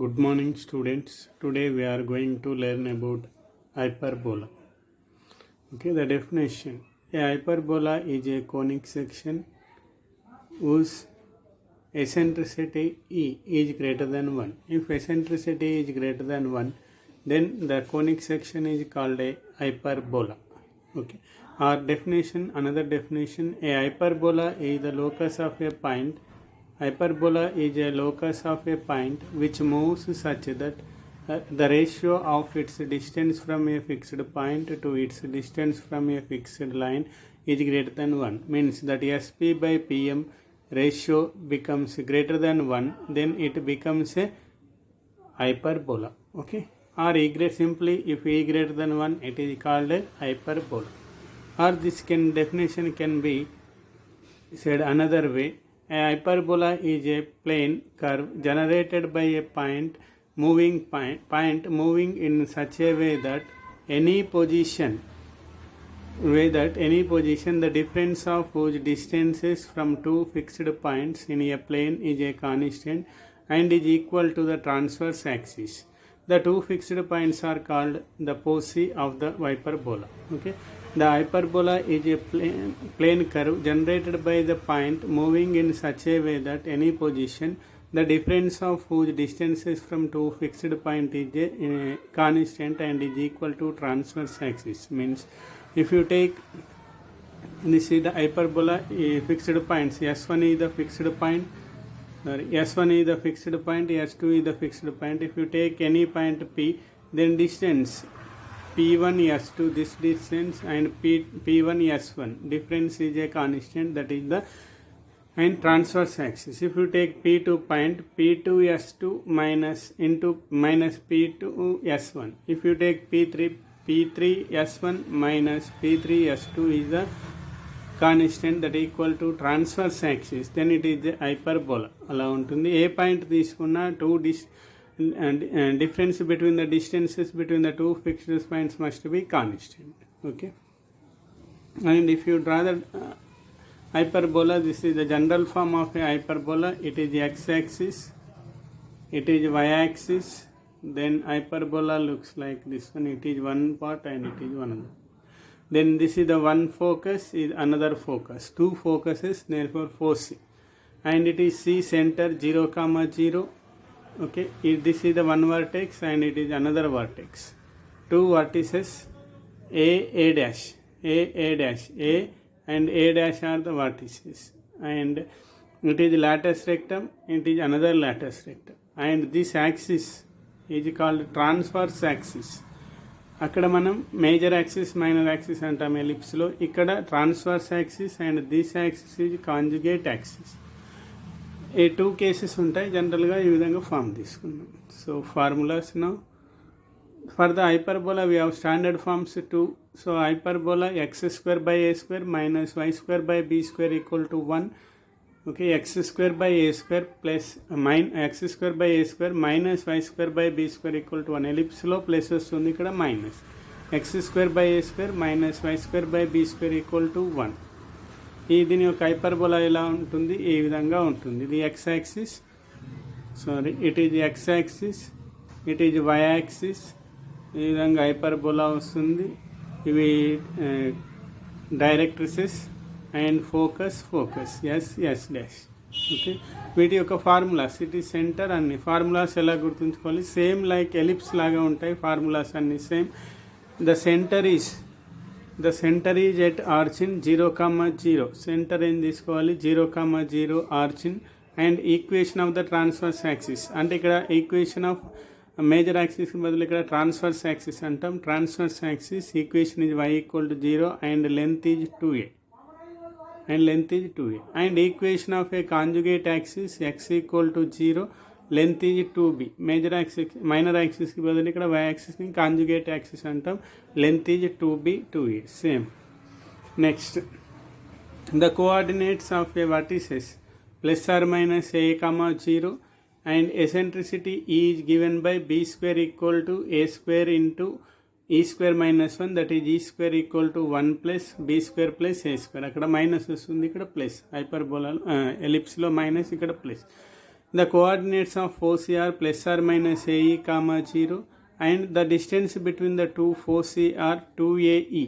Good morning, students. Today we are going to learn about hyperbola. Okay, the definition. A hyperbola is a conic section whose eccentricity E is greater than 1. If eccentricity is greater than 1, then the conic section is called a hyperbola. Okay. Our definition, another definition, a hyperbola is the locus of a point. Hyperbola is a locus of a point which moves such that the ratio of its distance from a fixed point to its distance from a fixed line is greater than 1. Means that SP by PM ratio becomes greater than 1, then it becomes a hyperbola. Okay. Or E greater, simply if E greater than 1, it is called a hyperbola. Or this definition can be said another way. A hyperbola is a plane curve generated by a point moving in such a way that any position the difference of whose distances from two fixed points in a plane is a constant and is equal to the transverse axis. The two fixed points are called the foci of the hyperbola. Okay. The hyperbola is a plane curve generated by the point moving in such a way that any position, the difference of whose distances from two fixed points is a constant and is equal to transverse axis. Means if you take this is the hyperbola fixed points, S1 is the fixed point, S1 is the fixed point, S2 is the fixed point. If you take any point P, then distance P1 S2, this distance, and P1 S1 difference is a constant, that is the and transverse axis. If you take P2 point, P2 S2 minus P2 S1. If you take P3 S1 minus P3 S2 is the constant that equal to transverse axis, then it is the hyperbola. అలా ఉంటుంది. ఏ point తీసుకున్నా difference between the distances between the two fixed points must be constant. Okay. And if you draw the hyperbola, this is the general form of a hyperbola. It is x-axis, it is y-axis, then hyperbola looks like this one. It is one part and it is one other. Then this is the one focus, is another focus. Two focuses, therefore foci. And it is C center 0, 0. Okay, this is the one vertex and it is another vertex. Two vertices A dash, A and A dash are the vertices. And it is latus rectum, it is another latus rectum. And this axis is called transverse axis. అక్కడ మనం major axis minor axis అంటాం ఎలిప్స్లో. ఇక్కడ transverse axis and this axis is conjugate axis. ఈ two cases ఉంటాయి. జనరల్గా ఈ విధంగా ఫామ్ తీసుకున్నాం. So formulas now for the hyperbola we have standard forms two. So hyperbola x square by a square minus y square by b square equal to 1. Okay, x square by a square plus x square by a square minus y square by b square equal to 1. ఎలిప్స్లో plus వస్తుంది, ఇక్కడ minus. X square by a square minus y square by b square equal to 1. దీని యొక్క hyperbola ఎలా ఉంటుంది, ఈ విధంగా ఉంటుంది. ఇది x axis, it is x axis, it is y axis. ఈ విధంగా హైపర్బోలా వస్తుంది. ఇవి directrices and focus S dash. Okay, వీటి యొక్క ఫార్ములాస్, ఇట్ ఈజ్ సెంటర్. అన్ని ఫార్ములాస్ ఎలా గుర్తుంచుకోవాలి, సేమ్ లైక్ ఎలిప్స్ లాగా ఉంటాయి ఫార్ములాస్ అన్ని same. The centre is at origin 0, 0. సెంటర్ ఏం తీసుకోవాలి, 0, 0 origin. And equation of the transverse axis, అంటే ఇక్కడ ఈక్వేషన్ ఆఫ్ మేజర్ యాక్సిస్ బదులు ఇక్కడ ట్రాన్స్వర్స్ యాక్సిస్ అంటాం. Transverse axis equation is y equal to 0 and length is 2a. And equation of a conjugate axis x equal to 0, length is 2b. Major axis, minor axis की बदले ఇక్కడ y axis ని conjugate axis అంటాం. Length is 2b, 2a. Same. Next, the coordinates of a vertices plus or minus a, 0 and eccentricity E is given by b square equal to a square into e square minus 1, that is e square equal to 1 plus b square plus a square. అక్కడ minus వస్తుంది, ఇక్కడ plus. Hyperbola ఎలిప్స్లో minus, ఇక్కడ plus. The coordinates of foci are plus or minus AE comma 0 and the distance between the two foci are 2AE.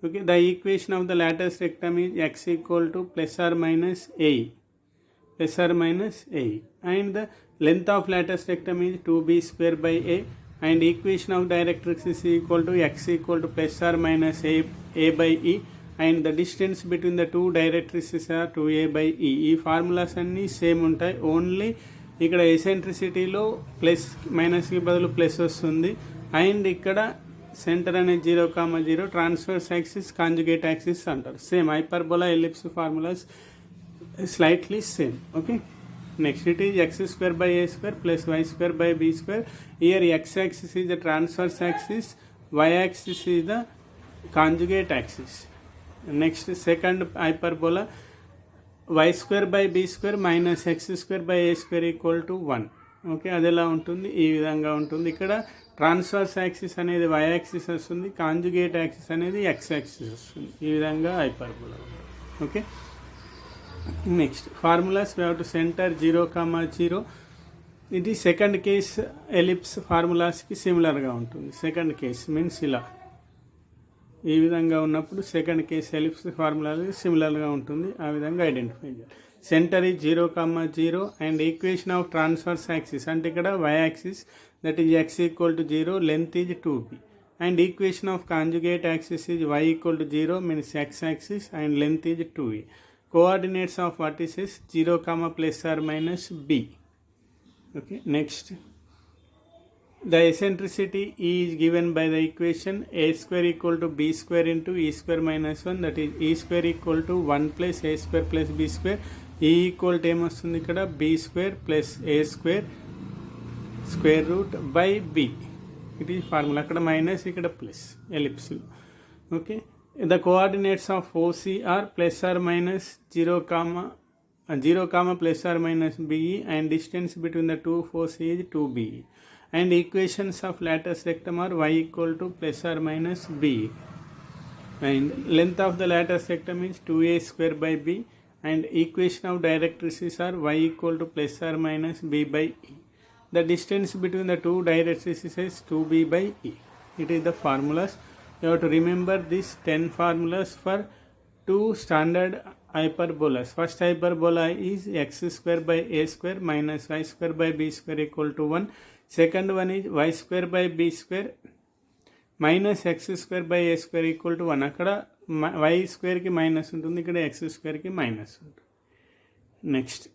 Okay, the equation of the lattice rectum is x equal to plus or minus AE. Plus or minus A, and the length of lattice rectum is 2b square by A, and equation of directrix is equal to x equal to plus or minus A by E, and the distance between the two directrices are 2a by E. ఈ formulas అన్నీ same ఉంటాయి, only ఇక్కడ ఎసెంట్రిసిటీలో plus మైనస్కి బదులు plus వస్తుంది, and ఇక్కడ centre అనేది 0,0, transverse axis conjugate axis అంటారు. Same hyperbola ellipse formulas slightly same. Okay, next it is x square by a square plus y square by b square. Here x axis is the transverse axis, y axis is the conjugate axis. Next second hyperbola, y square by b square minus x square by a square equal to 1. Okay, అది ఎలా ఉంటుంది, ఈ విధంగా ఉంటుంది. ఇక్కడ transverse axis అనేది y axis వస్తుంది, conjugate axis అనేది x యాక్సిస్ వస్తుంది. ఈ విధంగా hyperbola. Okay, next formulas we have to center 0,0. ఇది సెకండ్ కేస్ ఎలిప్స్ ఫార్ములాస్కి సిమిలర్గా ఉంటుంది. సెకండ్ కేస్ మీన్స్ ఇలా ఈ విధంగా ఉన్నప్పుడు సెకండ్ కేస్ ఎలిప్స్ ఫార్ములాకి సిమిలర్గా ఉంటుంది, ఆ విధంగా ఐడెంటిఫై చేయాలి. Centre is 0,0 and equation of transverse axis అంటే ఇక్కడ y axis that is x equal to 0, length is 2b, and equation of conjugate axis is y equal to 0 means x axis and length is 2a. Coordinates of vertices 0, plus or minus b. Okay, next the eccentricity E is given by the equation a square equal to b square into e square minus 1, that is e square equal to 1 plus a square plus b square. E equal to ఏమొస్తుంది ఇక్కడ b square plus a square square root by b. It is formula, అక్కడ minus ఇక్కడ plus ellipse. Okay, the coordinates of foci are plus or minus 0, plus or minus be, and distance between the two foci is 2be, and equations of lattice rectum are y equal to plus or minus b, and length of the lattice rectum is 2a square by b, and equation of directrices are y equal to plus or minus b by e. The distance between the two directrices is 2b by e. It is the formulas. You have to remember these 10 formulas for two standard hyperbolas. First hyperbola is x square by a square minus y square by b square equal to 1. Second one is y square by b square minus x square by a square equal to 1. అక్కడ y square కి minus ఉంటుంది, ఇక్కడ x square కి minus ఉంటుంది. Next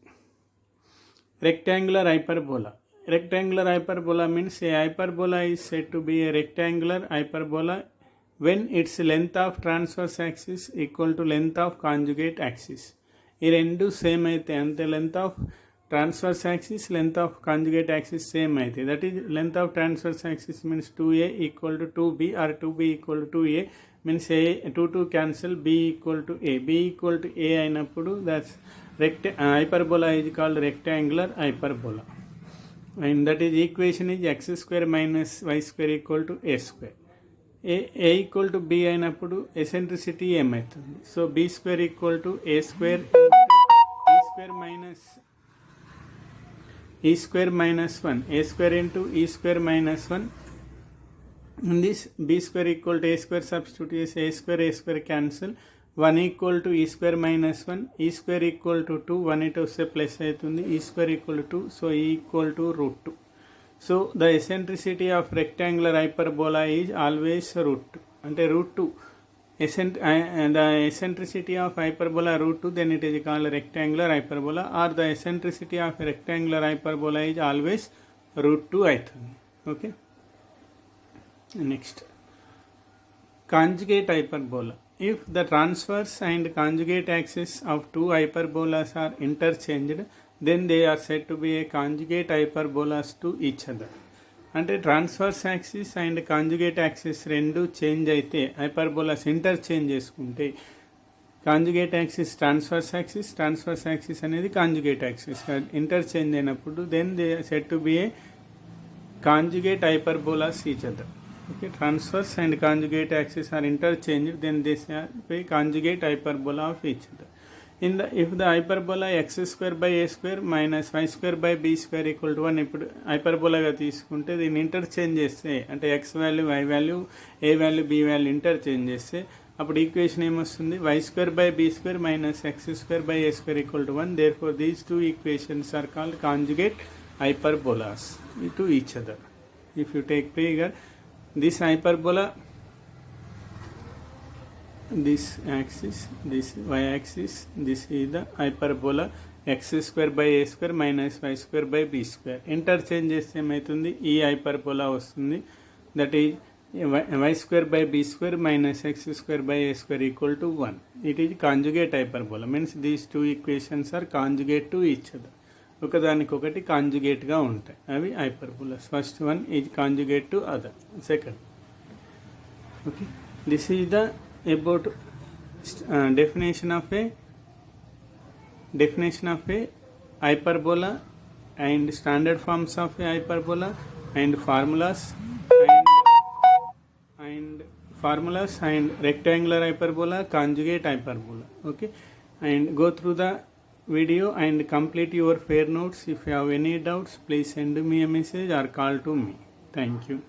rectangular hyperbola. Rectangular hyperbola means a hyperbola is said to be a rectangular hyperbola when its length of transverse axis equal to length of conjugate axis. ఈ రెండు same అయితే అంతే, length of transverse axis, length of conjugate axis same అయితే, that is length of transverse axis means 2a equal to 2b or 2b equal to 2a means a 2 cancel, b equal to a. b equal to a అయినప్పుడు that's hyperbola is called rectangular hyperbola, and that is equation is x square minus y square equal to a square. A equal to b అయినప్పుడు eccentricity ఏమవుతుంది, so b square equal to a square e square minus e square minus 1, a square into e square minus 1. In this b square equal to a square substitute చేసి a square cancel, 1 equal to e square minus 1, e square equal to 2, 1 ఇటు వస్తే plus అవుతుంది, ఈ square equal to 2, so equal to root 2. So the eccentricity of rectangular hyperbola is always root 2. అంటే root 2. The eccentricity of hyperbola root 2, then it is called rectangular hyperbola, or the eccentricity of rectangular hyperbola is always root 2 అవుతుంది. Okay, next conjugate hyperbola. If the transverse and conjugate axis of two hyperbolas are interchanged, then they are said to be a conjugate hyperbolas to each other. అంటే transverse axis and conjugate axis రెండు change అయితే, hyperbolas interchange చేసుకుంటే, conjugate axis transverse axis అనేది conjugate axis interchange అయినప్పుడు then they said to be a conjugate hyperbolas each other. Okay, transverse and conjugate axis are interchanged, then they say conjugate hyperbola of each other. in the if the hyperbola x square by a square minus y square by b square equal to 1, ఇప్పుడు హైపర్బోలాగా తీసుకుంటే దీన్ని interchange చేస్తే అంటే x value y value a value b value interchange చేస్తే అప్పుడు equation ఏమొస్తుంది y square by b square minus x square by a square equal to 1. Therefore these two equations are called conjugate hyperbolas to each other. If you take figure, this hyperbola, this axis, this y axis, this is the hyperbola x square by a square minus y square by b square. Interchange చేస్తే ఏమవుతుంది ఈ hyperbola వస్తుంది, that is y square by b square minus x square by a square equal to 1. It is conjugate hyperbola, means these two equations are conjugate to each other. ఒకదానికొకటి కాంజుగేట్గా ఉంటాయి అవి hyperbolas. First one is conjugate to other. Second okay, this is the about definition of A hyperbola and standard forms of a hyperbola and formulas and rectangular hyperbola, conjugate hyperbola. Okay, and go through the video and complete your fair notes. If you have any doubts, please send me a message or call to me. Thank you.